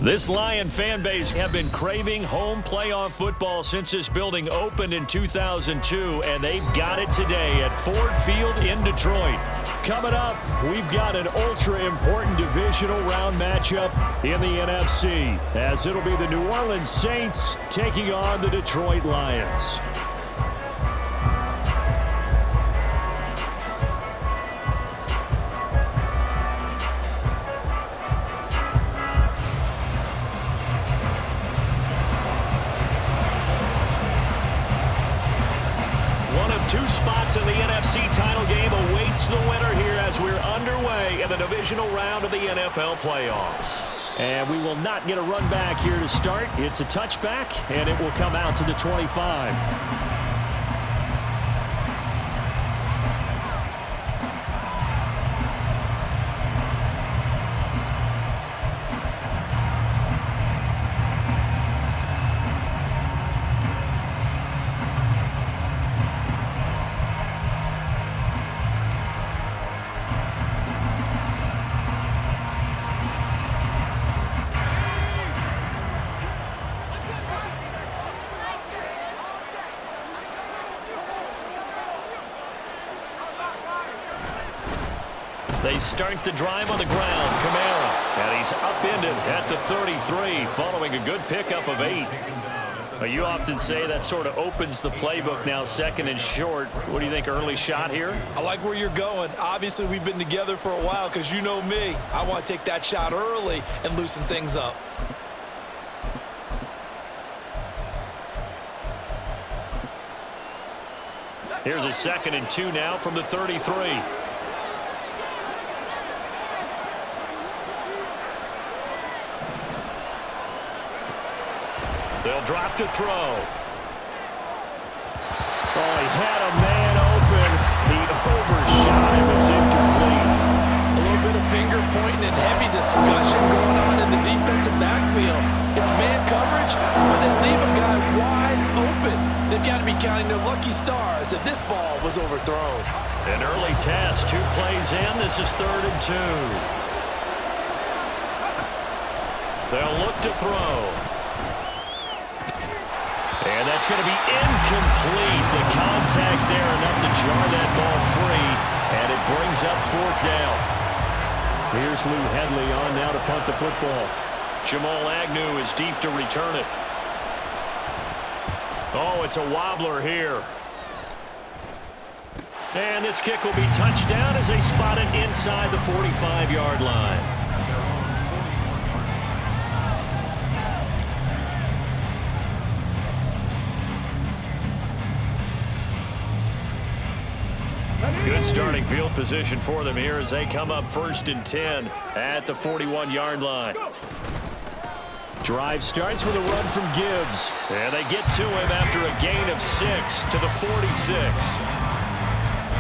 This Lion fan base have been craving home playoff football since this building opened in 2002, and they've got it today at Ford Field in Detroit. Coming up, we've got an ultra-important divisional round matchup in the NFC, as it'll be the New Orleans Saints taking on the Detroit Lions. Two spots in the NFC title game awaits the winner here as we're underway in the divisional round of the NFL playoffs. And we will not get a run back here to start. It's a touchback, and it will come out to the 25. They start the drive on the ground. Kamara. And he's upended at the 33 following a good pickup of 8. You often say that sort of opens the playbook now, second and short. What do you think, early shot here? I like where you're going. Obviously, we've been together for a while because you know me. I want to take that shot early and loosen things up. Here's a 2nd and 2 now from the 33. They'll drop to throw. Oh, he had a man open. He overshot him. It's incomplete. A little bit of finger pointing and heavy discussion going on in the defensive backfield. It's man coverage, but they leave a guy wide open. They've got to be counting their lucky stars that this ball was overthrown. An early test. 2 plays in. This is 3rd and 2. They'll look to throw. And that's going to be incomplete. The contact there enough to jar that ball free, and it brings up 4th down. Here's Lou Hedley on now to punt the football. Jamal Agnew is deep to return it. Oh, it's a wobbler here. And this kick will be touchdown as they spot it inside the 45-yard line. Good starting field position for them here as they come up 1st and 10 at the 41-yard line. Drive starts with a run from Gibbs. And they get to him after a gain of 6 to the 46.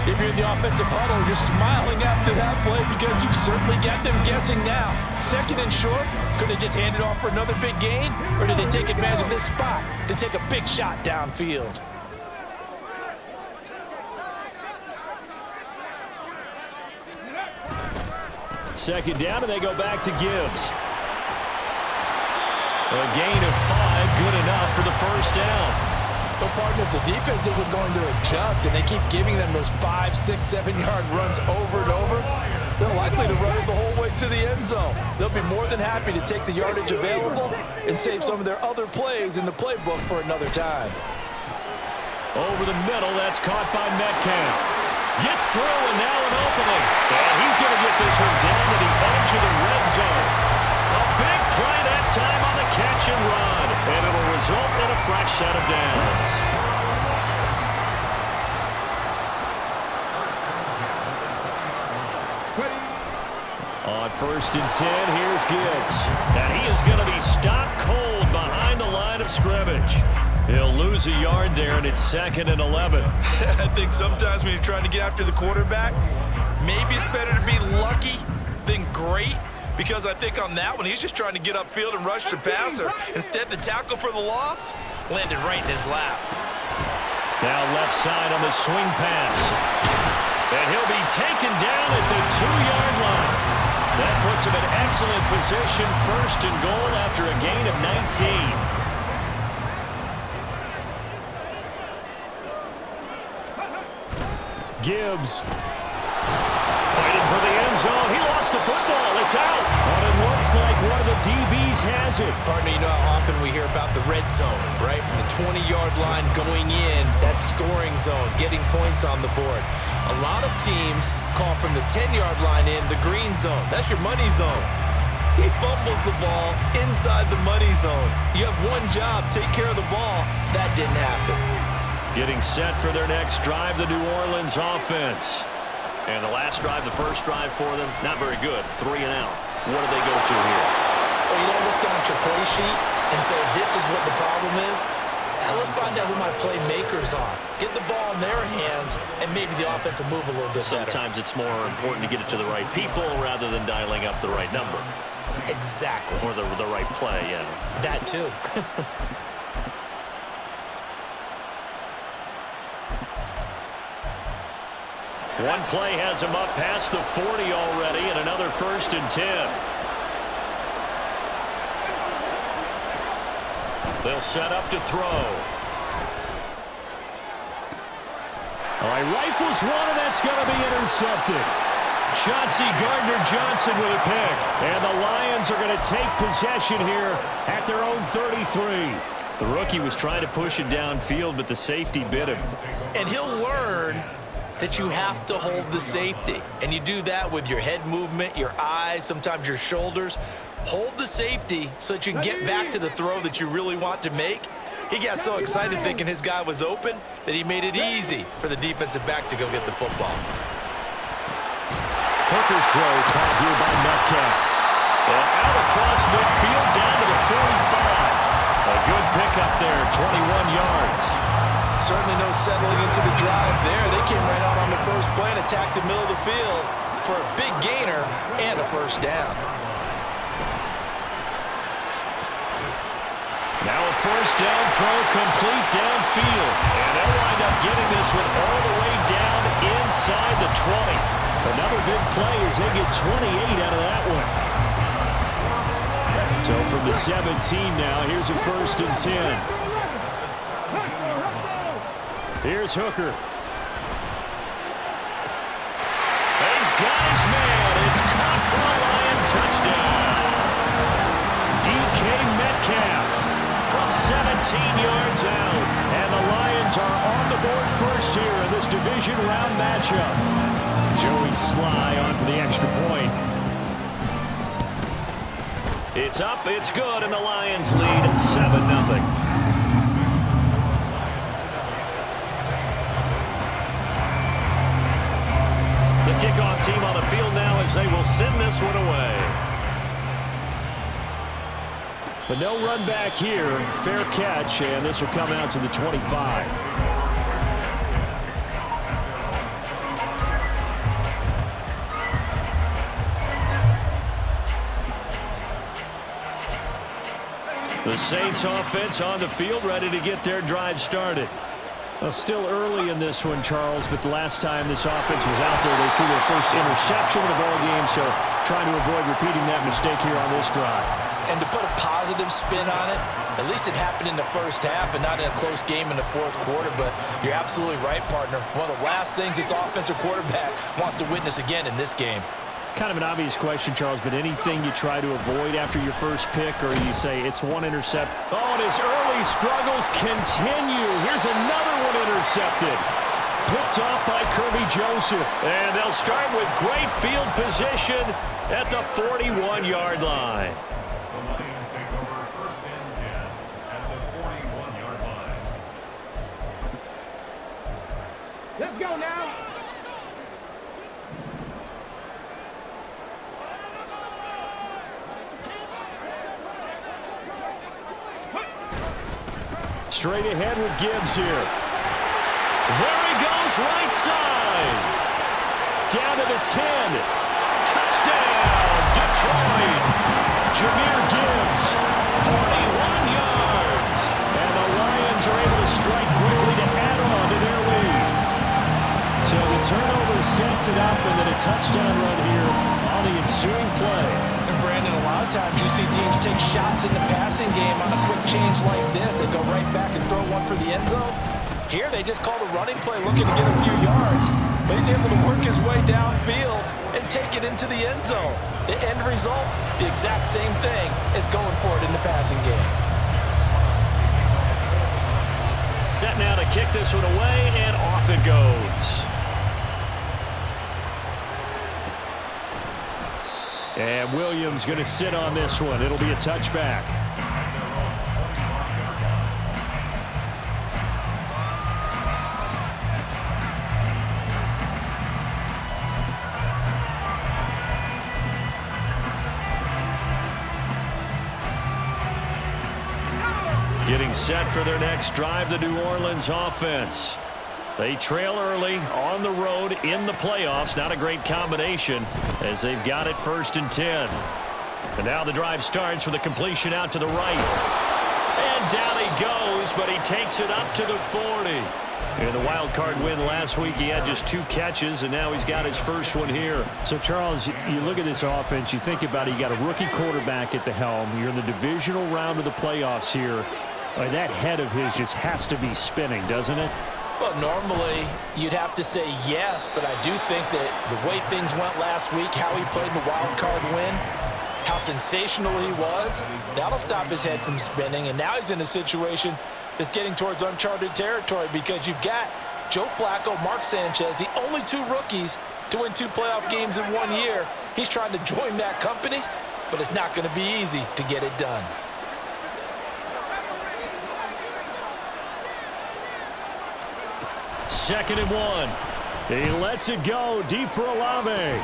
If you're in the offensive huddle, you're smiling after that play because you've certainly got them guessing now. 2nd and short, could they just hand it off for another big gain? Or did they take advantage of this spot to take a big shot downfield? 2nd down, and they go back to Gibbs. A gain of 5, good enough for the 1st down. But partner, if the defense isn't going to adjust and they keep giving them those 5, 6, 7-yard runs over and over, they're likely to run it the whole way to the end zone. They'll be more than happy to take the yardage available and save some of their other plays in the playbook for another time. Over the middle, that's caught by Metcalf. Gets through, and now an opening. And he's going to get this one down to the edge of the red zone. A big play that time on the catch and run. And it'll result in a fresh set of downs. On 1st and 10, here's Gibbs. And he is going to be stopped cold behind the line of scrimmage. He'll lose a yard there, and it's 2nd and 11. I think sometimes when you're trying to get after the quarterback, maybe it's better to be lucky than great, because I think on that one, he's just trying to get upfield and rush the passer. Instead, the tackle for the loss landed right in his lap. Now left side on the swing pass. And he'll be taken down at the 2-yard line. That puts him in excellent excellent position, first and goal after a gain of 19. Gibbs fighting for the end zone. He lost the football. It's out. But it looks like one of the DBs has it. Partner, you know how often we hear about the red zone, right? From the 20-yard line going in, that scoring zone, getting points on the board. A lot of teams call from the 10-yard line in the green zone. That's your money zone. He fumbles the ball inside the money zone. You have one job, take care of the ball. That didn't happen. Getting set for their next drive, the New Orleans offense. And the last drive, the first drive for them, not very good. 3 and out. What do they go to here? Well, you don't look down at your play sheet and say, this is what the problem is. Now let's find out who my playmakers are. Get the ball in their hands, and maybe the offense will move a little bit better. Sometimes it's more important to get it to the right people rather than dialing up the right number. Exactly. Or the right play, yeah. That too. One play has him up past the 40 already, and another 1st and 10. They'll set up to throw. All right, rifles one, and that's going to be intercepted. Chauncey Gardner-Johnson with a pick. And the Lions are going to take possession here at their own 33. The rookie was trying to push it downfield, but the safety bit him. And he'll learn that you have to hold the safety. And you do that with your head movement, your eyes, sometimes your shoulders. Hold the safety so that you can get back to the throw that you really want to make. He got so excited thinking his guy was open that he made it easy for the defensive back to go get the football. Hooker's throw caught here by Metcalf. And out across midfield down to the 45. A good pickup there, 21 yards. Certainly no settling into the drive there. They came right out on the first play and attacked the middle of the field for a big gainer and a first down. Now a first down throw complete downfield. And they'll wind up getting this one all the way down inside the 20. Another big play as they get 28 out of that one. So from the 17 now, here's a 1st and 10. Here's Hooker. He's got his man. It's caught for a Lion touchdown. DK Metcalf from 17 yards out. And the Lions are on the board first here in this division round matchup. Joey Sly on for the extra point. It's up, it's good, and the Lions lead 7-0. The kickoff team on the field now as they will send this one away. But no run back here. Fair catch, and this will come out to the 25. The Saints offense on the field, ready to get their drive started. Well, still early in this one, Charles, but the last time this offense was out there, they threw their first interception of the ball game, so trying to avoid repeating that mistake here on this drive. And to put a positive spin on it, at least it happened in the first half and not in a close game in the fourth quarter, but you're absolutely right, partner. One of the last things this offensive quarterback wants to witness again in this game. Kind of an obvious question, Charles, but anything you try to avoid after your first pick, or you say it's one intercept? Oh, and his early struggles continue. Here's another one intercepted. Picked off by Kirby Joseph. And they'll start with great field position at the 41-yard line. The Lions take over 1st and 10 at the 41-yard line. Let's go now. Straight ahead with Gibbs here. There he goes, right side. Down to the 10. Touchdown, Detroit. Jahmyr Gibbs, 41 yards. And the Lions are able to strike quickly to add on to their lead. So the turnover sets it up, and then a touchdown run here on the ensuing play. And Brandon, a lot of times you see teams take shots in the passing game on a quick change like this. They go right back and throw one for the end zone. Here they just called a running play looking to get a few yards. But he's able to work his way downfield and take it into the end zone. The end result, the exact same thing as going for it in the passing game. Set now to kick this one away, and off it goes. And Williams going to sit on this one. It'll be a touchback. Getting set for their next drive, the New Orleans offense. They trail early on the road in the playoffs. Not a great combination as they've got it 1st and 10. And now the drive starts with a completion out to the right. And down he goes, but he takes it up to the 40. In the wild card win last week, he had just 2 catches, and now he's got his first one here. So, Charles, you look at this offense, you think about it, you got a rookie quarterback at the helm. You're in the divisional round of the playoffs here. That head of his just has to be spinning, doesn't it? Well, normally you'd have to say yes, but I do think that the way things went last week, how he played in the wild card win, how sensational he was, that'll stop his head from spinning. And now he's in a situation that's getting towards uncharted territory because you've got Joe Flacco, Mark Sanchez, the only 2 rookies to win 2 playoff games in 1 year. He's trying to join that company, but it's not going to be easy to get it done. Second and 1. He lets it go deep for Olave.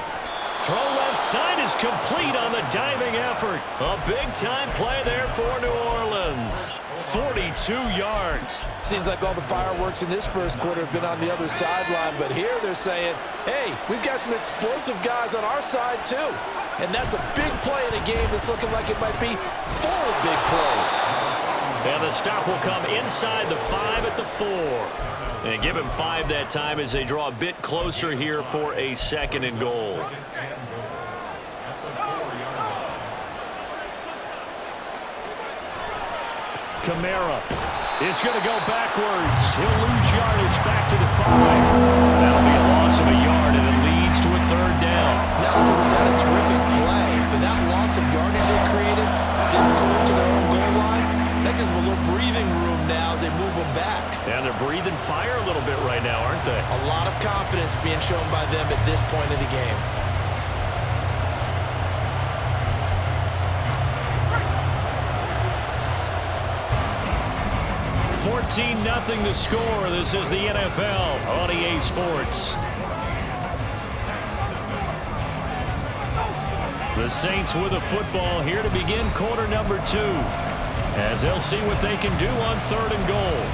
Throw left side is complete on the diving effort. A big-time play there for New Orleans. 42 yards. Seems like all the fireworks in this first quarter have been on the other sideline, but here they're saying, hey, we've got some explosive guys on our side too. And that's a big play in a game that's looking like it might be full of big plays. And the stop will come inside the 5 at the 4. And give him 5 that time as they draw a bit closer here for a 2nd and goal. Kamara is going to go backwards. He'll lose yardage back to the 5. That'll be a loss of a yard, and it leads to a 3rd down. Not only was that a terrific play, but that loss of yardage they created gets close to their own goal line. That gives them a little breathing room now as they move them back. And they're breathing fire a little bit right now, aren't they? A lot of confidence being shown by them at this point of the game. $14-0 the score. This is the NFL on EA Sports. The Saints with a football here to begin quarter number 2. As they'll see what they can do on 3rd and goal.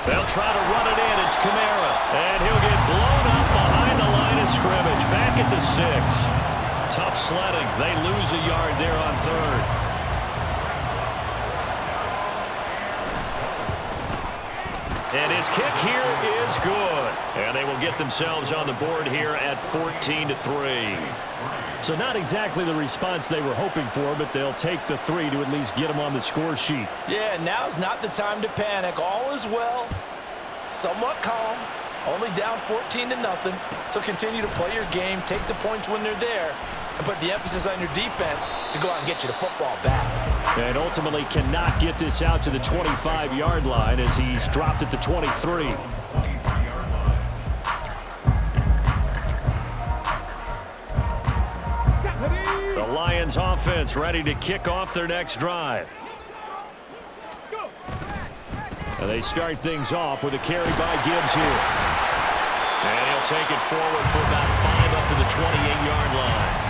They'll try to run it in. It's Kamara. And he'll get blown up behind the line of scrimmage. Back at the 6. Tough sledding. They lose a yard there on 3rd. And his kick here is good. And they will get themselves on the board here at 14-3. So not exactly the response they were hoping for, but they'll take the 3 to at least get them on the score sheet. Yeah, now's not the time to panic. All is well. Somewhat calm. Only down 14-0. So continue to play your game. Take the points when they're there. And put the emphasis on your defense to go out and get you the football back. And ultimately cannot get this out to the 25-yard line as he's dropped at the 23. The Lions offense ready to kick off their next drive. And they start things off with a carry by Gibbs here. And he'll take it forward for about 5 up to the 28-yard line.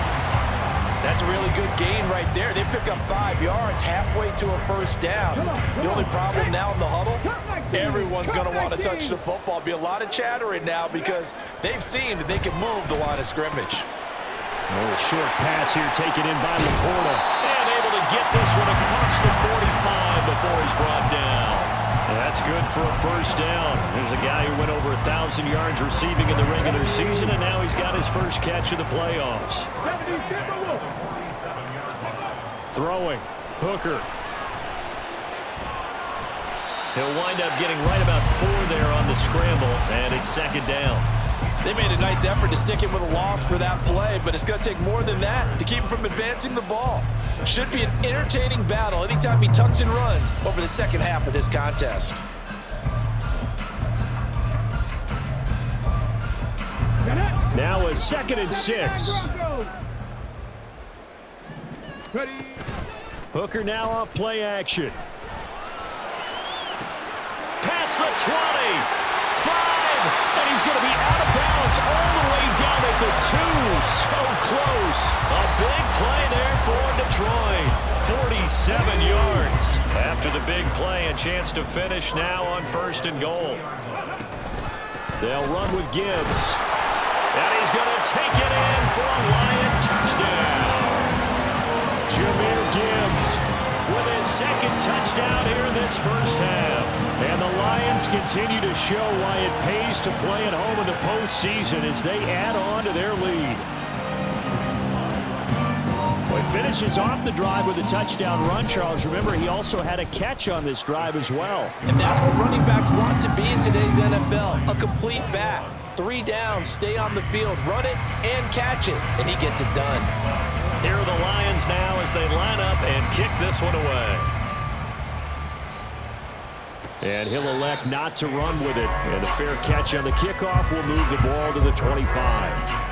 That's a really good gain right there. They pick up 5 yards halfway to a first down. The only problem now in the huddle, everyone's going to want to touch the football. Be a lot of chattering now because they've seen that they can move the line of scrimmage. Oh, short pass here taken in by Laporta. And able to get this one across the for a first down. There's a guy who went over 1,000 yards receiving in the regular season, and now he's got his first catch of the playoffs. Throwing. Hooker. He'll wind up getting right about 4 there on the scramble, and it's second down. They made a nice effort to stick him with a loss for that play, but it's going to take more than that to keep him from advancing the ball. Should be an entertaining battle anytime he tucks and runs over the second half of this contest. Now a 2nd and 6. Hooker now off play action. Past the 20. 5. And he's going to be out of bounds all the way down at the 2. So close. A big play there for Detroit. 47 yards. After the big play, a chance to finish now on 1st and goal. They'll run with Gibbs. And he's going to take it in for a Lion touchdown. Jahmyr Gibbs with his 2nd touchdown here this first half. And the Lions continue to show why it pays to play at home in the postseason as they add on to their lead. Well, he finishes off the drive with a touchdown run, Charles. Remember, he also had a catch on this drive as well. And that's what running backs want to be in today's NFL, a complete back. 3 downs, stay on the field, run it, and catch it, and he gets it done. Here are the Lions now as they line up and kick this one away. And he'll elect not to run with it. And a fair catch on the kickoff will move the ball to the 25.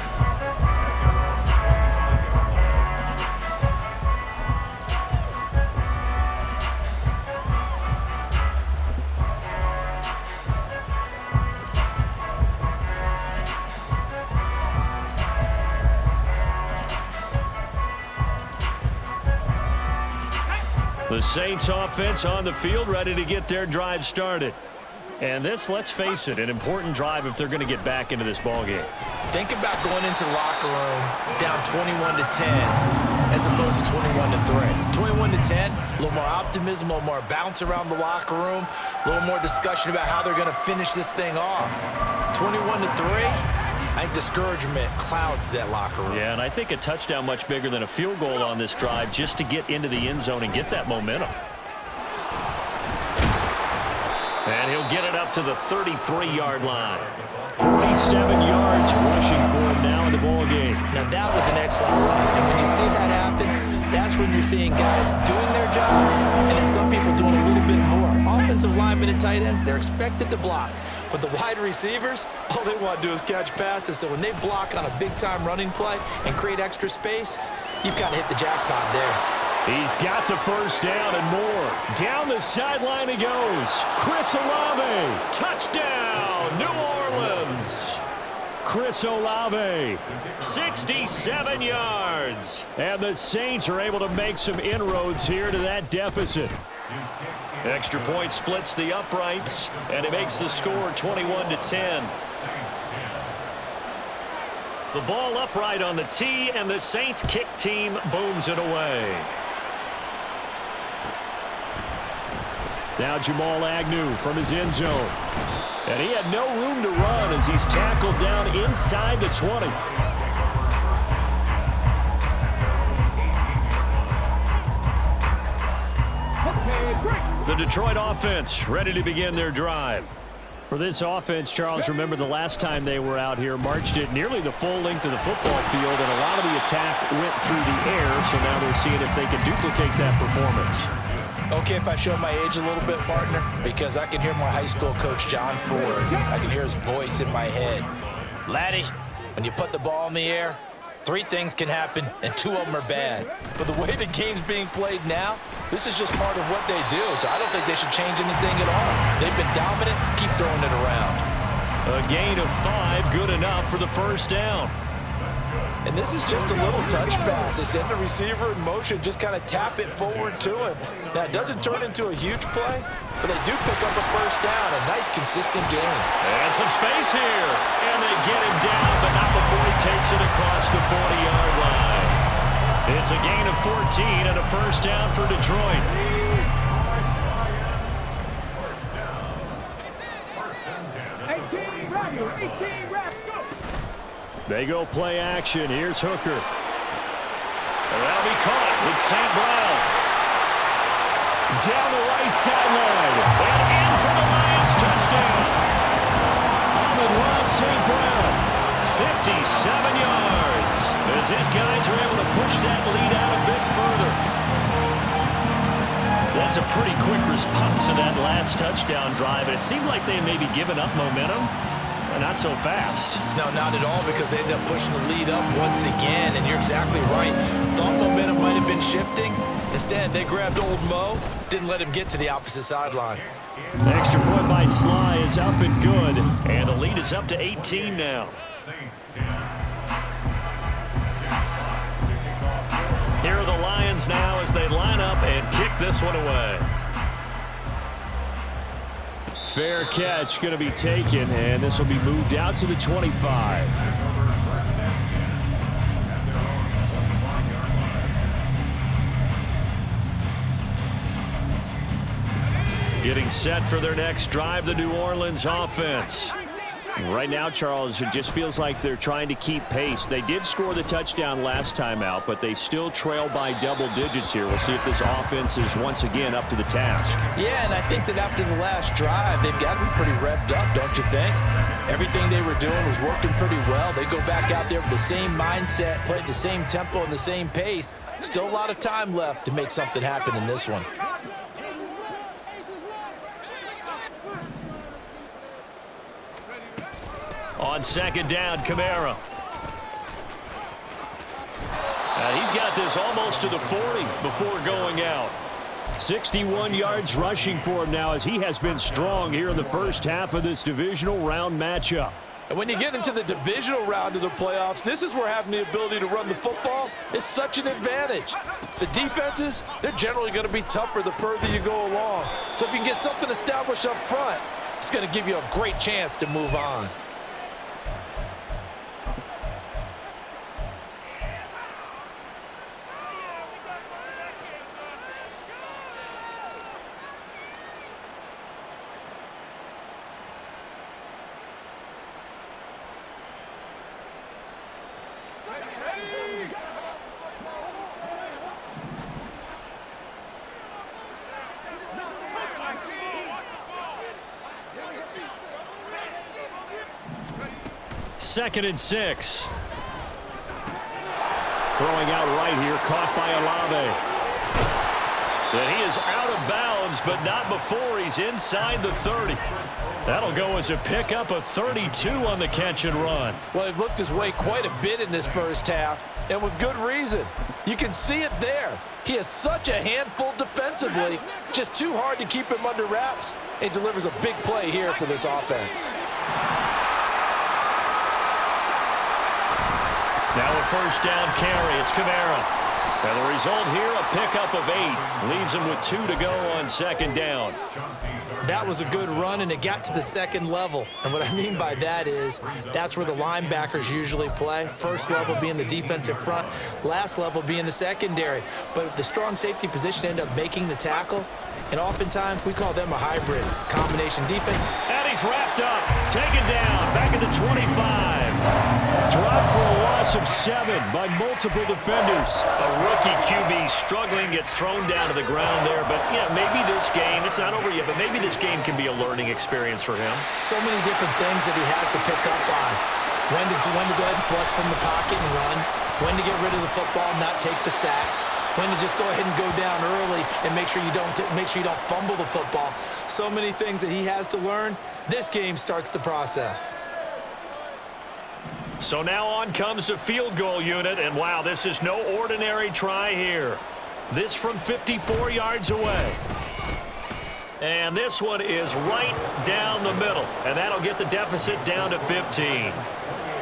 The Saints offense on the field, ready to get their drive started. And this, let's face it, an important drive if they're going to get back into this ballgame. Think about going into the locker room down 21-10 as opposed to 21-3. 21-10, a little more optimism, a little more bounce around the locker room, a little more discussion about how they're going to finish this thing off. 21-3. I think discouragement clouds that locker room. Yeah, and I think a touchdown much bigger than a field goal on this drive just to get into the end zone and get that momentum. And he'll get it up to the 33-yard line. 47 yards rushing for him now in the ball game. Now that was an excellent run, and when you see that happen, that's when you're seeing guys doing their job, and then some people doing a little bit more. Offensive linemen and tight ends, they're expected to block. But the wide receivers, all they want to do is catch passes. So when they block on a big-time running play and create extra space, you've got to hit the jackpot there. He's got the first down and more. Down the sideline he goes. Chris Olave. Touchdown, New Orleans. Chris Olave. 67 yards. And the Saints are able to make some inroads here to that deficit. Extra point splits the uprights, and it makes the score 21-10. The ball upright on the tee, and the Saints kick team booms it away. Now Jamal Agnew from his end zone. And he had no room to run as he's tackled down inside the 20. The Detroit offense ready to begin their drive. For this offense, Charles, remember the last time they were out here, marched it nearly the full length of the football field, and a lot of the attack went through the air, so now they're seeing if they can duplicate that performance. Okay, if I show my age a little bit, partner, because I can hear my high school coach, John Ford. I can hear his voice in my head. Laddie, when you put the ball in the air, 3 things can happen, and 2 of them are bad. But the way the game's being played now, this is just part of what they do, so I don't think they should change anything at all. They've been dominant. Keep throwing it around. A gain of 5, good enough for the first down. And this is just a little touch pass. They send the receiver in motion, just kind of tap it forward to him. Now, it doesn't turn into a huge play, but they do pick up a first down. A nice, consistent game. And some space here. And they get him down, but not before he takes it across the 40-yard line. It's a gain of 14 and a first down for Detroit. They go play action. Here's Hooker. That'll be caught. It's St. Brown. Down the right sideline. And in for the Lions touchdown. Amon-Ra St. Brown. 57 yards. As his guys are able to push that lead out a bit further. That's a pretty quick response to that last touchdown drive. And it seemed like they may be giving up momentum. Not so fast. No, not at all, because they ended up pushing the lead up once again, and you're exactly right. Thought momentum might have been shifting. Instead, they grabbed old Mo, didn't let him get to the opposite sideline. Extra point by Sly is up and good, and the lead is up to 18 now. Here are the Lions now as they line up and kick this one away. Fair catch going to be taken, and this will be moved out to the 25. Getting set for their next drive, the New Orleans offense. Right now, Charles, it just feels like they're trying to keep pace. They did score the touchdown last time out, but they still trail by double digits here. We'll see if this offense is once again up to the task. Yeah, and I think that after the last drive, they've got to be pretty revved up, don't you think? Everything they were doing was working pretty well. They go back out there with the same mindset, play at the same tempo and the same pace. Still a lot of time left to make something happen in this one. On second down, Kamara. He's got this almost to the 40 before going out. 61 yards rushing for him now as he has been strong here in the first half of this divisional round matchup. And when you get into the divisional round of the playoffs, this is where having the ability to run the football is such an advantage. The defenses, they're generally going to be tougher the further you go along. So if you can get something established up front, it's going to give you a great chance to move on. Second and 6. Throwing out right here, caught by Olave. And he is out of bounds, but not before he's inside the 30. That'll go as a pickup of 32 on the catch and run. Well, he looked his way quite a bit in this first half, and with good reason. You can see it there. He has such a handful defensively, just too hard to keep him under wraps, and delivers a big play here for this offense. Now a first down carry. It's Kamara. And the result here, a pickup of 8. Leaves him with 2 to go on second down. That was a good run, and it got to the second level. And what I mean by that is that's where the linebackers usually play. First level being the defensive front, last level being the secondary. But the strong safety position ended up making the tackle, and oftentimes we call them a hybrid combination defense. And he's wrapped up, taken down, back at the 25. Dropped for a loss of 7 by multiple defenders. A rookie QB struggling, gets thrown down to the ground there. But, yeah, maybe this game, it's not over yet, but maybe this game can be a learning experience for him. So many different things that he has to pick up on. When to go ahead and flush from the pocket and run. When to get rid of the football and not take the sack. When to just go ahead and go down early and make sure you don't fumble the football. So many things that he has to learn. This game starts the process. So now on comes the field goal unit, and wow, this is no ordinary try here. This from 54 yards away. And this one is right down the middle, and that'll get the deficit down to 15.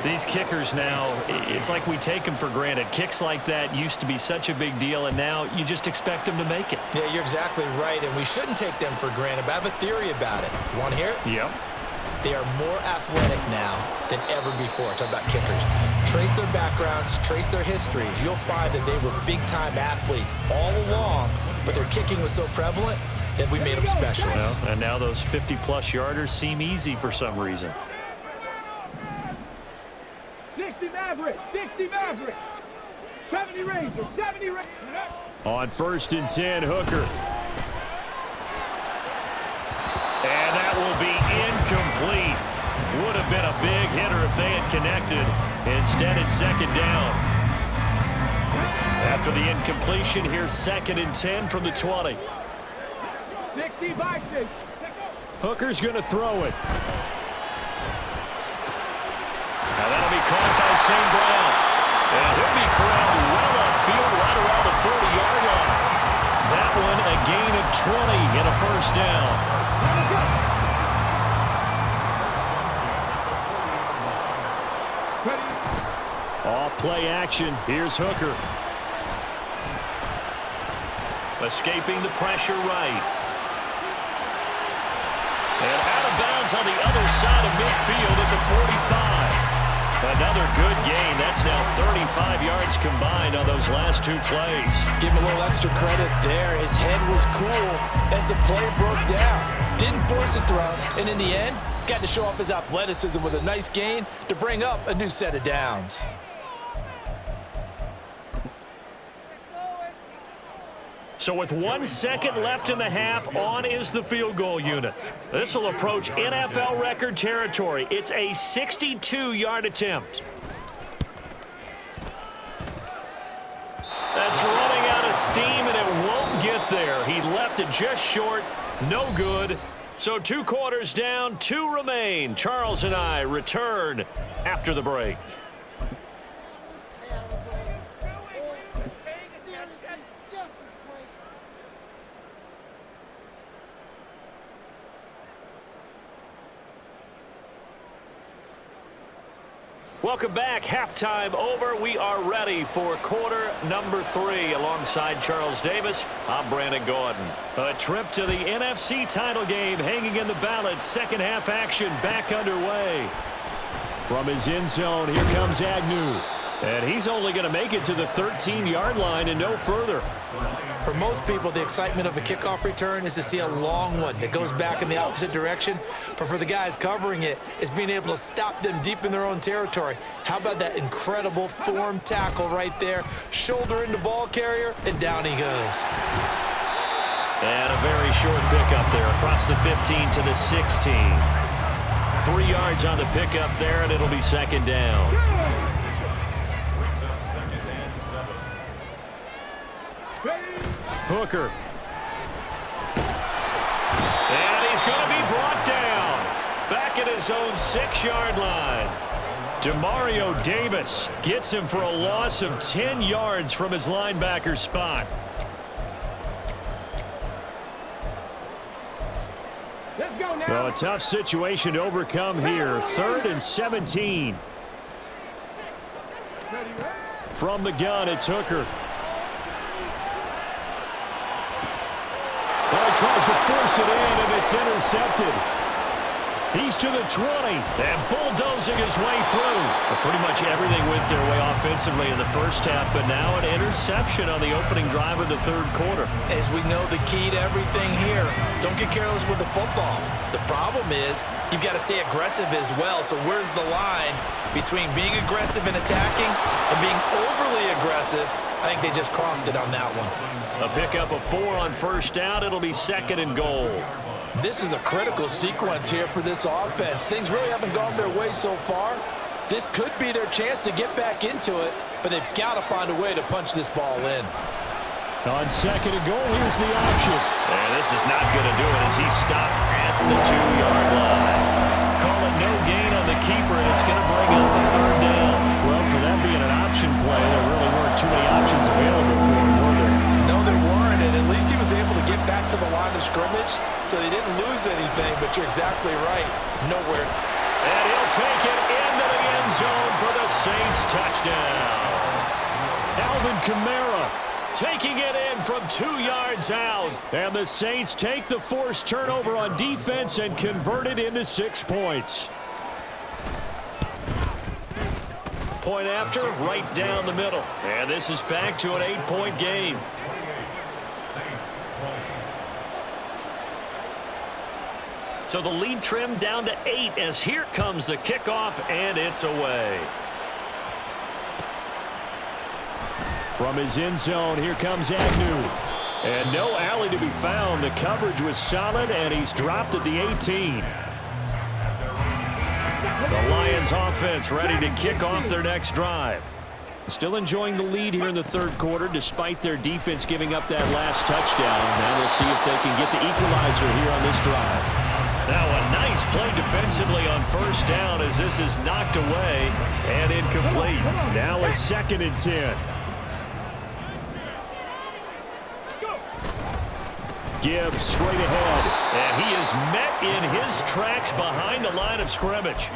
These kickers now, it's like we take them for granted. Kicks like that used to be such a big deal, and now you just expect them to make it. Yeah, you're exactly right, and we shouldn't take them for granted, but I have a theory about it. You want to hear it? Yep. They are more athletic now than ever before. Talk about kickers. Trace their backgrounds, trace their histories. You'll find that they were big-time athletes all along, but their kicking was so prevalent that we made them specialists. Well, and now those 50-plus yarders seem easy for some reason. 60 Maverick. 70 Ranger. 70 Ranger. On 1st and 10, Hooker. And that will be incomplete. Would have been a big hitter if they had connected. Instead, it's 2nd down. After the incompletion, here's 2nd and 10 from the 20. 60 by 6. Hooker's going to throw it. Now that'll be caught by St. Brown. And he'll be corralled well upfield right around the 30-yard line. That one a gain of 20 and a 1st down. Off play action. Here's Hooker. Escaping the pressure right. And out of bounds on the other side of midfield at the 45. Another good gain. That's now 35 yards combined on those last 2 plays. Give him a little extra credit there. His head was cool as the play broke down. Didn't force a throw, and in the end, got to show off his athleticism with a nice gain to bring up a new set of downs. So with 1 second left in the half, on is the field goal unit. This will approach NFL record territory. It's a 62-yard attempt. That's running out of steam, and it won't get there. He left it just short. No good. So 2 quarters down, 2 remain. Charles and I return after the break. Welcome back. Halftime over. We are ready for quarter number 3. Alongside Charles Davis, I'm Brandon Gordon. A trip to the NFC title game hanging in the balance. Second half action back underway. From his end zone, here comes Agnew. And he's only going to make it to the 13-yard line and no further. For most people, the excitement of a kickoff return is to see a long one that goes back in the opposite direction. But for the guys covering it, it's being able to stop them deep in their own territory. How about that incredible form tackle right there? Shoulder into ball carrier, and down he goes. And a very short pickup there across the 15 to the 16. 3 yards on the pickup there, and it'll be 2nd down. Hooker. And he's going to be brought down. Back at his own 6-yard line. Demario Davis gets him for a loss of 10 yards from his linebacker spot. Let's go now. So a tough situation to overcome here. 3rd and 17. From the gun, it's Hooker. Well, he tries to force it in, and it's intercepted. He's to the 20, and bulldozing his way through. Well, pretty much everything went their way offensively in the first half, but now an interception on the opening drive of the 3rd quarter. As we know, the key to everything here, don't get careless with the football. The problem is you've got to stay aggressive as well. So where's the line between being aggressive and attacking and being overly aggressive? I think they just crossed it on that one. A pickup of 4 on 1st down. It'll be 2nd and goal. This is a critical sequence here for this offense. Things really haven't gone their way so far. This could be their chance to get back into it, but they've got to find a way to punch this ball in. On 2nd and goal, here's the option. And this is not going to do it as he's stopped at the 2-yard line. Call it no gain on the keeper, and it's going to bring up the 3rd down. Well, for that being an option play, there really weren't too many options available for him, were there? No, there weren't, and at least he was able to get back to the line of scrimmage, so they didn't lose anything, but you're exactly right. Nowhere. And he'll take it into the end zone for the Saints touchdown. Alvin Kamara taking it in from 2 yards out. And the Saints take the forced turnover on defense and convert it into 6 points. Point after, right down the middle. And this is back to an 8-point game. So the lead trimmed down to 8 as here comes the kickoff, and it's away. From his end zone, here comes Agnew. And no alley to be found. The coverage was solid, and he's dropped at the 18. The Lions offense ready to kick off their next drive. Still enjoying the lead here in the third quarter despite their defense giving up that last touchdown. Now we'll see if they can get the equalizer here on this drive. Now a nice play defensively on first down as this is knocked away and incomplete. Now a 2nd and 10. Gibbs straight ahead, and he is met in his tracks behind the line of scrimmage.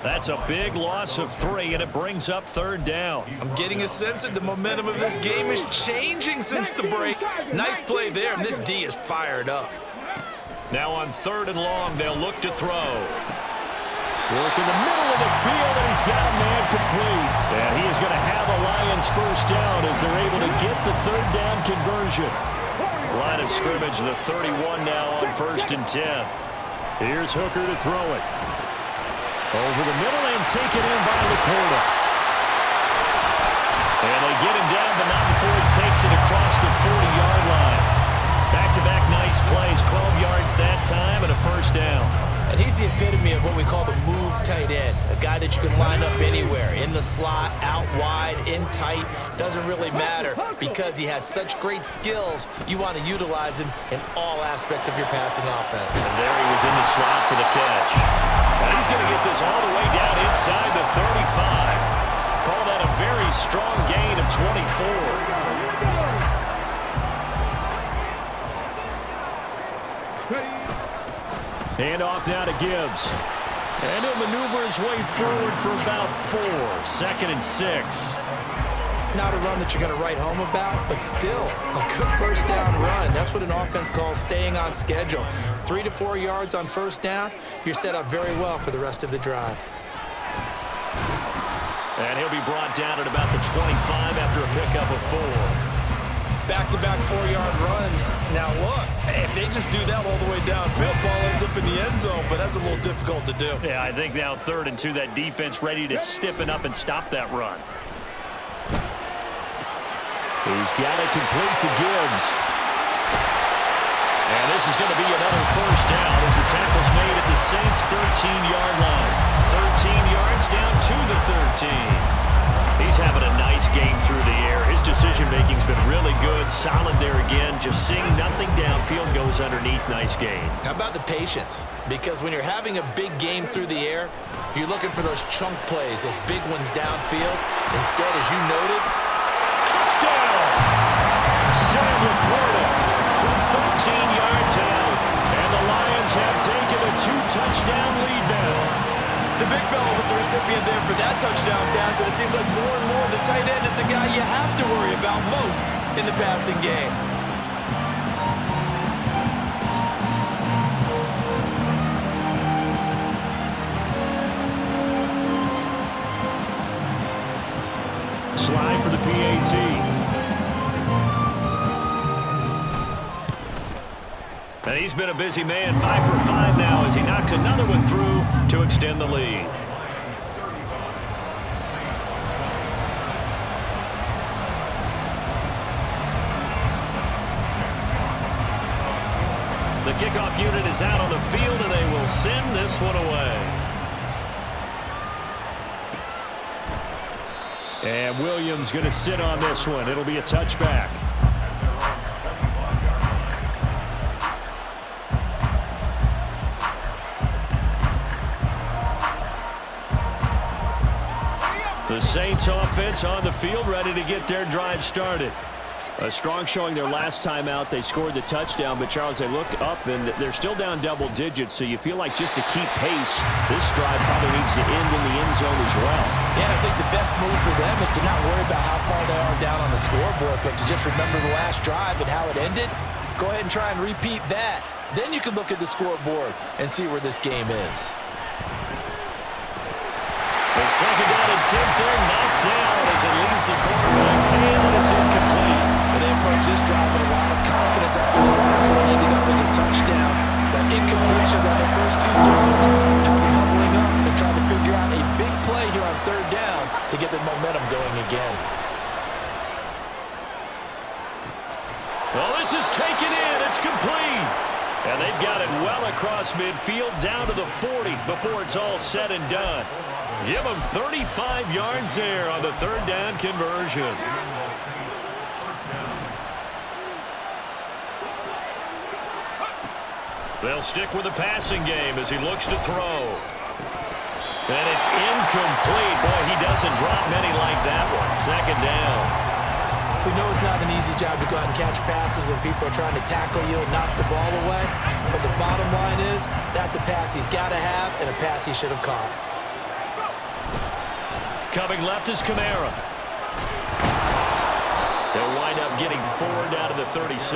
That's a big loss of 3, and it brings up 3rd down. I'm getting a sense that the momentum of this game is changing since the break. Nice play there, and this D is fired up. Now on 3rd and long, they'll look to throw. Work in the middle of the field, and he's got a man complete. And he is going to have a Lions first down as they're able to get the 3rd down conversion. Line of scrimmage, the 31 now on 1st and 10. Here's Hooker to throw it. Over the middle and taken in by Laporta. And they get him down, but not before he takes it across the 40-yard line. Back-to-back nice plays, 12 yards that time and a first down. And he's the epitome of what we call the move tight end, a guy that you can line up anywhere, in the slot, out wide, in tight, doesn't really matter because he has such great skills. You want to utilize him in all aspects of your passing offense. And there he was in the slot for the catch. And he's going to get this all the way down inside the 35. Call that a very strong gain of 24. Hand off now to Gibbs. And he'll maneuver his way forward for about 4. 2nd and 6. Not a run that you're going to write home about, but still a good first down run. That's what an offense calls staying on schedule. 3 to 4 yards on first down, you're set up very well for the rest of the drive. And he'll be brought down at about the 25 after a pickup of 4. Back-to-back 4-yard runs. Now look, if they just do that all the way downfield, ball ends up in the end zone, but that's a little difficult to do. Yeah, I think now 3rd and 2, that defense ready to stiffen up and stop that run. He's got it complete to Gibbs. And this is going to be another first down as the tackle's made at the Saints' 13-yard line. 13 yards down to the 13. He's having a nice game through the air. His decision-making's been really good. Solid there again. Just seeing nothing downfield, goes underneath. Nice game. How about the patience? Because when you're having a big game through the air, you're looking for those chunk plays, those big ones downfield. Instead, as you noted, touchdown! Sam Laporta from 13 yards out. And the Lions have taken a 2-touchdown lead now. The big fella was the recipient there for that touchdown pass, and it seems like more and more the tight end is the guy you have to worry about most in the passing game. Slide for the PAT. And he's been a busy man, 5 for 5 now as he knocks another one through to extend the lead. The kickoff unit is out on the field, and they will send this one away. And Williams going to sit on this one. It'll be a touchback. The Saints offense on the field, ready to get their drive started. A strong showing their last time out. They scored the touchdown, but Charles, they look up and they're still down double digits, so you feel like just to keep pace, this drive probably needs to end in the end zone as well. Yeah, I think the best move for them is to not worry about how far they are down on the scoreboard, but to just remember the last drive and how it ended. Go ahead and try and repeat that. Then you can look at the scoreboard and see where this game is. The 2nd down and 10 there, knocked down as it leaves the quarterback's hand, and it's incomplete. And they approach this drive with a lot of confidence after the last one ended up as a touchdown. But incompletions on their first 2 throws has them huddling up and trying to figure out a big play here on 3rd down to get the momentum going again. Well, this is taken in. It's complete. And they've got it well across midfield down to the 40 before it's all said and done. Give them 35 yards there on the third down conversion. They'll stick with the passing game as he looks to throw. And it's incomplete. Boy, he doesn't drop many like that one. Second down. We know it's not an easy job to go out and catch passes when people are trying to tackle you and knock the ball away. But the bottom line is, that's a pass he's got to have and a pass he should have caught. Coming left is Kamara. They'll wind up getting 4 down to the 36.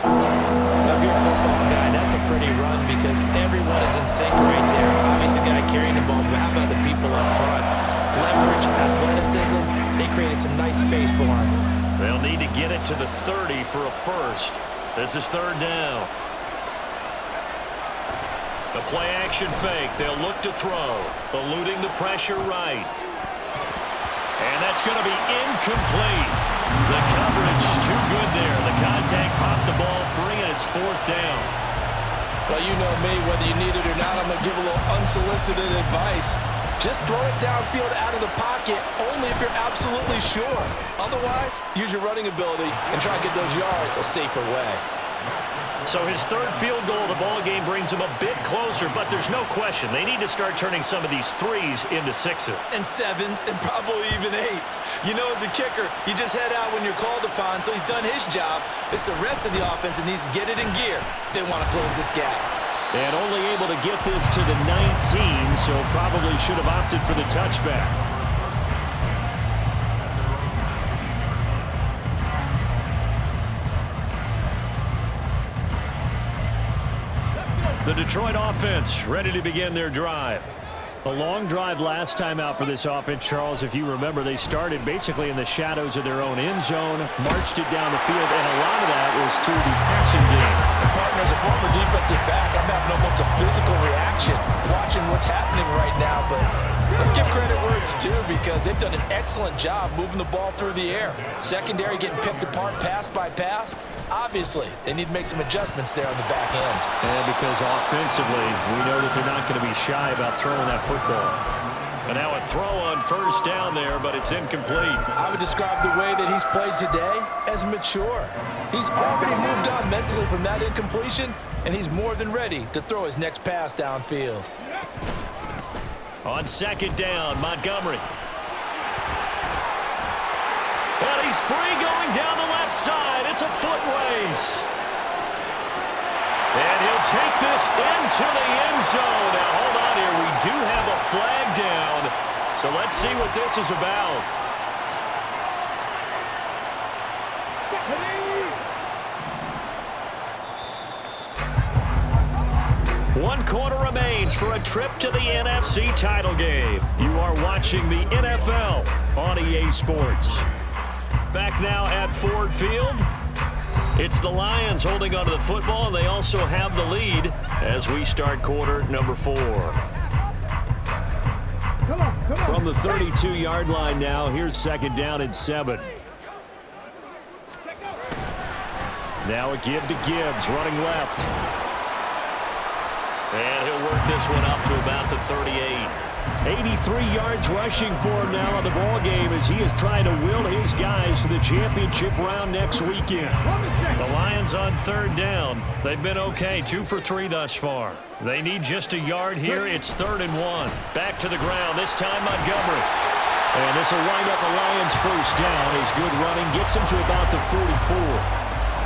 Now, if you're a football guy, that's a pretty run because everyone is in sync right there. Obviously, the guy carrying the ball, but how about the people up front? Leverage, athleticism, they created some nice space for him. They'll need to get it to the 30 for a first. This is third down. The play action fake. They'll look to throw. Eluding the pressure right. And that's going to be incomplete. The coverage too good there. The contact popped the ball free, and it's fourth down. Well, you know me, whether you need it or not, I'm going to give a little unsolicited advice. Just throw it downfield out of the pocket only if you're absolutely sure. Otherwise, use your running ability and try and get those yards a safer way. So his third field goal of the ball game brings him a bit closer, but there's no question they need to start turning some of these threes into sixes. And sevens and probably even eights. You know, as a kicker, you just head out when you're called upon, so he's done his job. It's the rest of the offense that needs to get it in gear. They want to close this gap. And only able to get this to the 19, so probably should have opted for the touchback. The Detroit offense ready to begin their drive. A long drive last time out for this offense, Charles. If you remember, they started basically in the shadows of their own end zone, marched it down the field, and a lot of that was through the passing game. And partner, as a former defensive back, I'm having almost a physical reaction watching what's happening right now. But let's give credit where it's due because they've done an excellent job moving the ball through the air. Secondary getting picked apart pass by pass. Obviously, they need to make some adjustments there on the back end. And because offensively, we know that they're not going to be shy about throwing that football. And now a throw on first down there, but it's incomplete. I would describe the way that he's played today as mature. He's already moved on mentally from that incompletion, and he's more than ready to throw his next pass downfield. On second down, Montgomery. And he's free going down the left side. It's a foot race. And he'll take this into the end zone. Now, hold on here. We do have a flag down. So let's see what this is about. One quarter remains for a trip to the NFC title game. You are watching the NFL on EA Sports. Back now at Ford Field. It's the Lions holding onto the football, and they also have the lead as we start quarter number 4. From the 32-yard line now, here's second down and 7. Now a give to Gibbs, running left. And he'll work this one up to about the 38. 83 yards rushing for him now on the ball game as he is trying to will his guys to the championship round next weekend. The Lions on third down. They've been okay, 2 for 3 thus far. They need just a yard here. It's 3rd and 1. Back to the ground, this time Montgomery. And this will wind up the Lions first down as good running gets them to about the 44.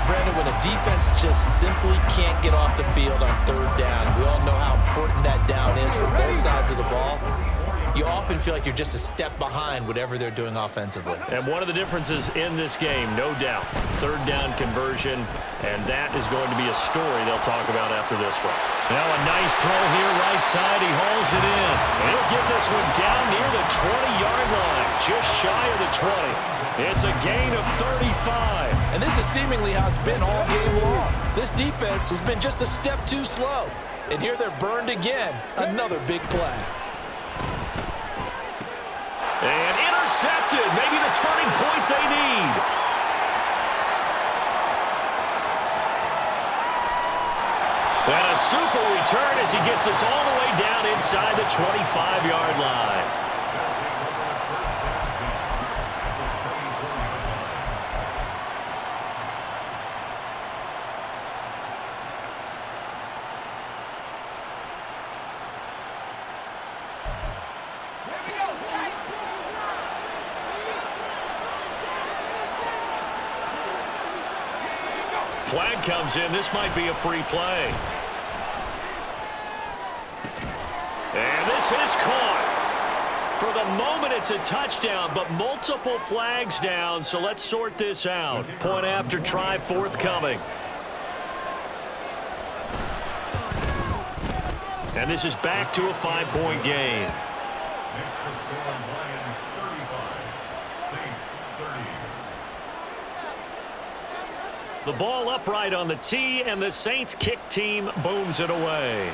Brandon, when a defense just simply can't get off the field on third down, and we all know how important that down is for both sides of the ball, you often feel like you're just a step behind whatever they're doing offensively. And one of the differences in this game, no doubt, third down conversion, and that is going to be a story they'll talk about after this one. Now a nice throw here, right side. He hauls it in. And he'll get this one down near the 20-yard line, just shy of the 20. It's a gain of 35. And this is seemingly how it's been all game long. This defense has been just a step too slow. And here they're burned again. Another big play. And intercepted. Maybe the turning point they need. And a super return as he gets us all the way down inside the 25-yard line. Flag comes in. This might be a free play. And this is caught. For the moment, it's a touchdown, but multiple flags down, so let's sort this out. Point after try forthcoming. And this is back to a 5-point game. Next to score, Lions 35, Saints 30. The ball upright on the tee, and the Saints kick team booms it away.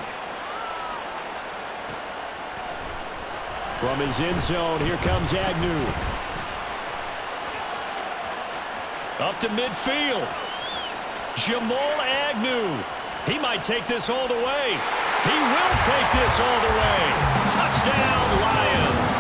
From his end zone, here comes Agnew. Up to midfield. Jamal Agnew. He might take this all the way. He will take this all the way. Touchdown, Lions.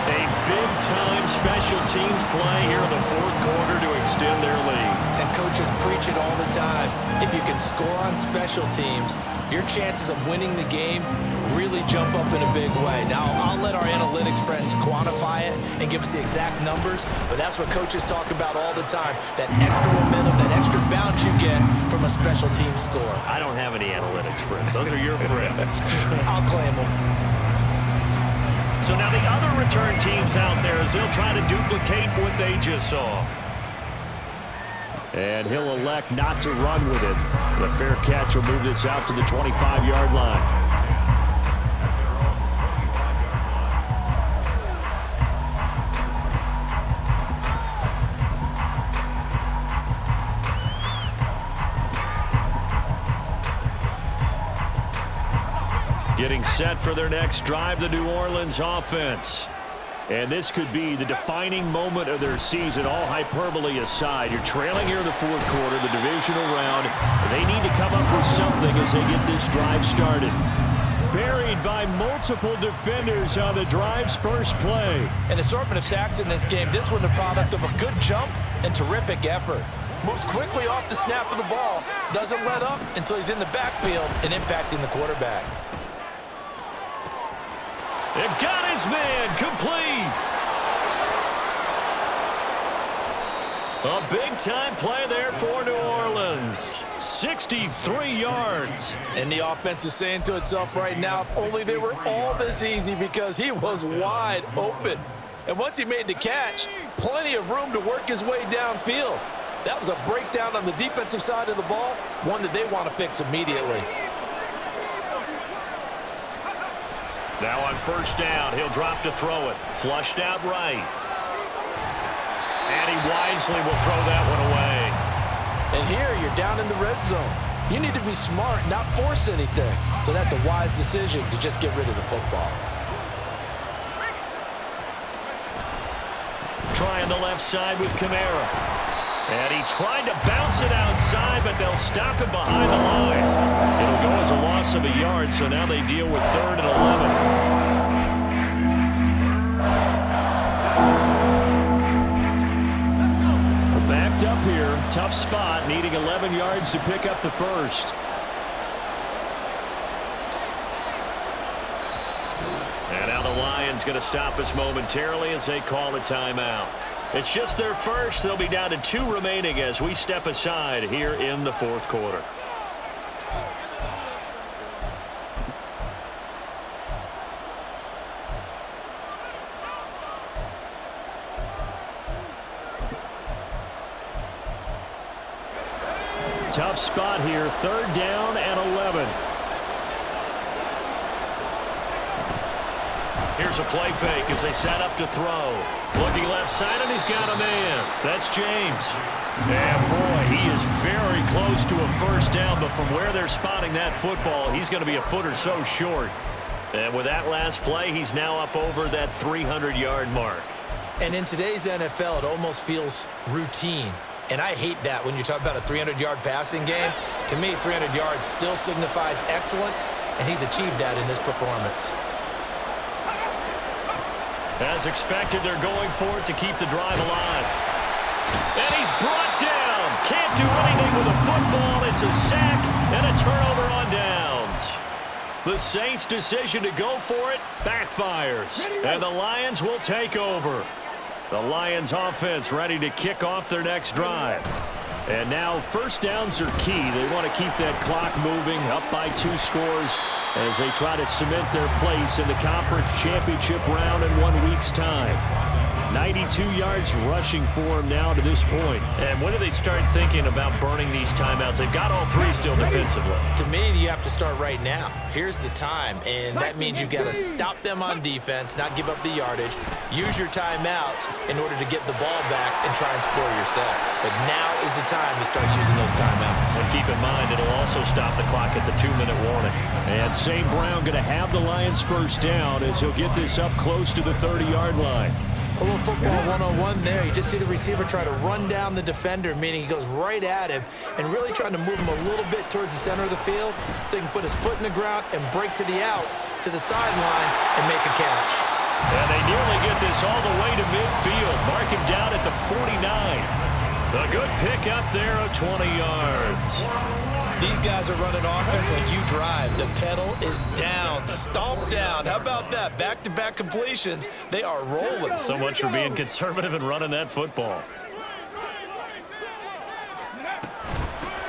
A big-time special teams play here in the fourth quarter to extend their lead. And coaches preach it all the time. If you can score on special teams, your chances of winning the game really jump up in a big way. Now, I'll let our analytics friends quantify it and give us the exact numbers, but that's what coaches talk about all the time, that extra momentum, that extra bounce you get from a special team score. I don't have any analytics friends. Those are your friends. I'll claim them. So now the other return teams out there as they'll try to duplicate what they just saw. And he'll elect not to run with it. The fair catch will move this out to the 25-yard line. Getting set for their next drive, the New Orleans offense. And this could be the defining moment of their season, all hyperbole aside. You're trailing here in the fourth quarter, the divisional round. They need to come up with something as they get this drive started. Buried by multiple defenders on the drive's first play. An assortment of sacks in this game. This one the product of a good jump and terrific effort. Moves quickly off the snap of the ball. Doesn't let up until he's in the backfield and impacting the quarterback. They've got his man complete. A big-time play there for New Orleans. 63 yards. And the offense is saying to itself right now, if only they were all this easy, because he was wide open. And once he made the catch, plenty of room to work his way downfield. That was a breakdown on the defensive side of the ball, one that they want to fix immediately. Now on first down, he'll drop to throw it. Flushed out right. And he wisely will throw that one away. And here you're down in the red zone. You need to be smart, not force anything. So that's a wise decision to just get rid of the football. Try on the left side with Kamara. And he tried to bounce it outside, but they'll stop him behind the line. It'll go as a loss of a yard, so now they deal with 3rd and 11. Backed up here, tough spot, needing 11 yards to pick up the first. And now the Lions going to stop us momentarily as they call a timeout. It's just their first. They'll be down to 2 remaining as we step aside here in the fourth quarter. Tough spot here, 3rd down and 11. Here's a play fake as they set up to throw. Looking left side, and he's got a man. That's James. And boy, he is very close to a first down, but from where they're spotting that football, he's going to be a foot or so short. And with that last play, he's now up over that 300-yard mark. And in today's NFL, it almost feels routine. And I hate that when you talk about a 300-yard passing game. To me, 300 yards still signifies excellence, and he's achieved that in this performance. As expected, they're going for it to keep the drive alive. And he's brought down. Can't do anything with a football. It's a sack and a turnover on downs. The Saints' decision to go for it backfires. And the Lions will take over. The Lions offense ready to kick off their next drive. And now first downs are key. They want to keep that clock moving, up by 2 scores as they try to cement their place in the conference championship round in 1 week's time. 92 yards rushing for him now to this point. And when do they start thinking about burning these timeouts? They've got all 3 still defensively. To me, you have to start right now. Here's the time, and that means you've got to stop them on defense, not give up the yardage, use your timeouts in order to get the ball back and try and score yourself. But now is the time to start using those timeouts. And keep in mind, it'll also stop the clock at the 2-minute warning. And St. Brown going to have the Lions first down as he'll get this up close to the 30-yard line. A little football 101 there. You just see the receiver try to run down the defender, meaning he goes right at him and really trying to move him a little bit towards the center of the field so he can put his foot in the ground and break to the out, to the sideline, and make a catch. And they nearly get this all the way to midfield. Mark him down at the 49. A good pick up there of 20 yards. These guys are running offense like you drive. The pedal is down, stomped down. How about that? Back-to-back completions. They are rolling. So much for being conservative and running that football.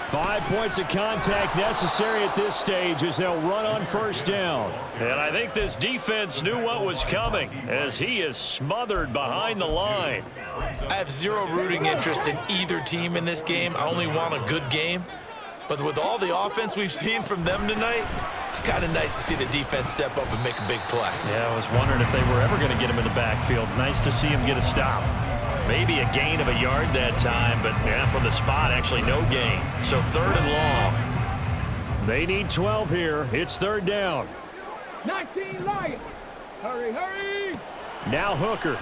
5 points of contact necessary at this stage as they'll run on first down. And I think this defense knew what was coming as he is smothered behind the line. I have zero rooting interest in either team in this game. I only want a good game. But with all the offense we've seen from them tonight, it's kind of nice to see the defense step up and make a big play. Yeah, I was wondering if they were ever going to get him in the backfield. Nice to see him get a stop. Maybe a gain of a yard that time, but yeah, from the spot, actually no gain. So 3rd and long. They need 12 here. It's 3rd down. 19 Lions. Hurry, hurry. Now Hooker.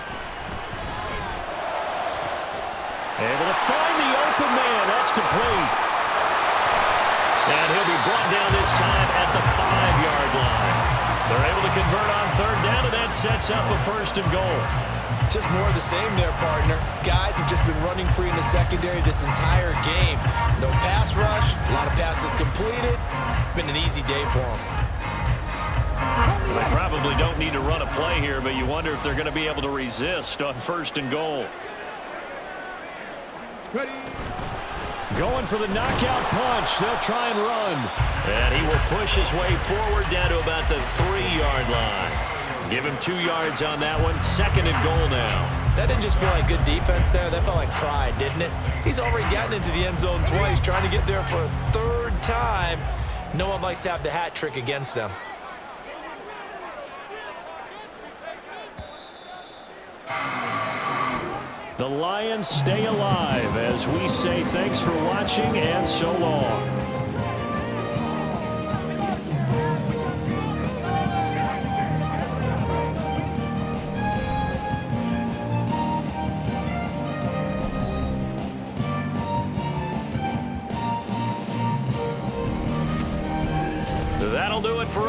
Able to find the open man. That's complete. And he'll be brought down this time at the 5-yard line. They're able to convert on 3rd down, and that sets up a 1st and goal. Just more of the same there, partner. Guys have just been running free in the secondary this entire game. No pass rush, a lot of passes completed. Been an easy day for them. They probably don't need to run a play here, but you wonder if they're going to be able to resist on 1st and goal. Ready. Going for the knockout punch. They'll try and run. And he will push his way forward down to about the 3-yard line. Give him 2 yards on that one. 2nd and goal now. That didn't just feel like good defense there. That felt like pride, didn't it? He's already gotten into the end zone twice, trying to get there for a 3rd time. No one likes to have the hat trick against them. The Lions stay alive as we say thanks for watching and so long. That'll do it for us.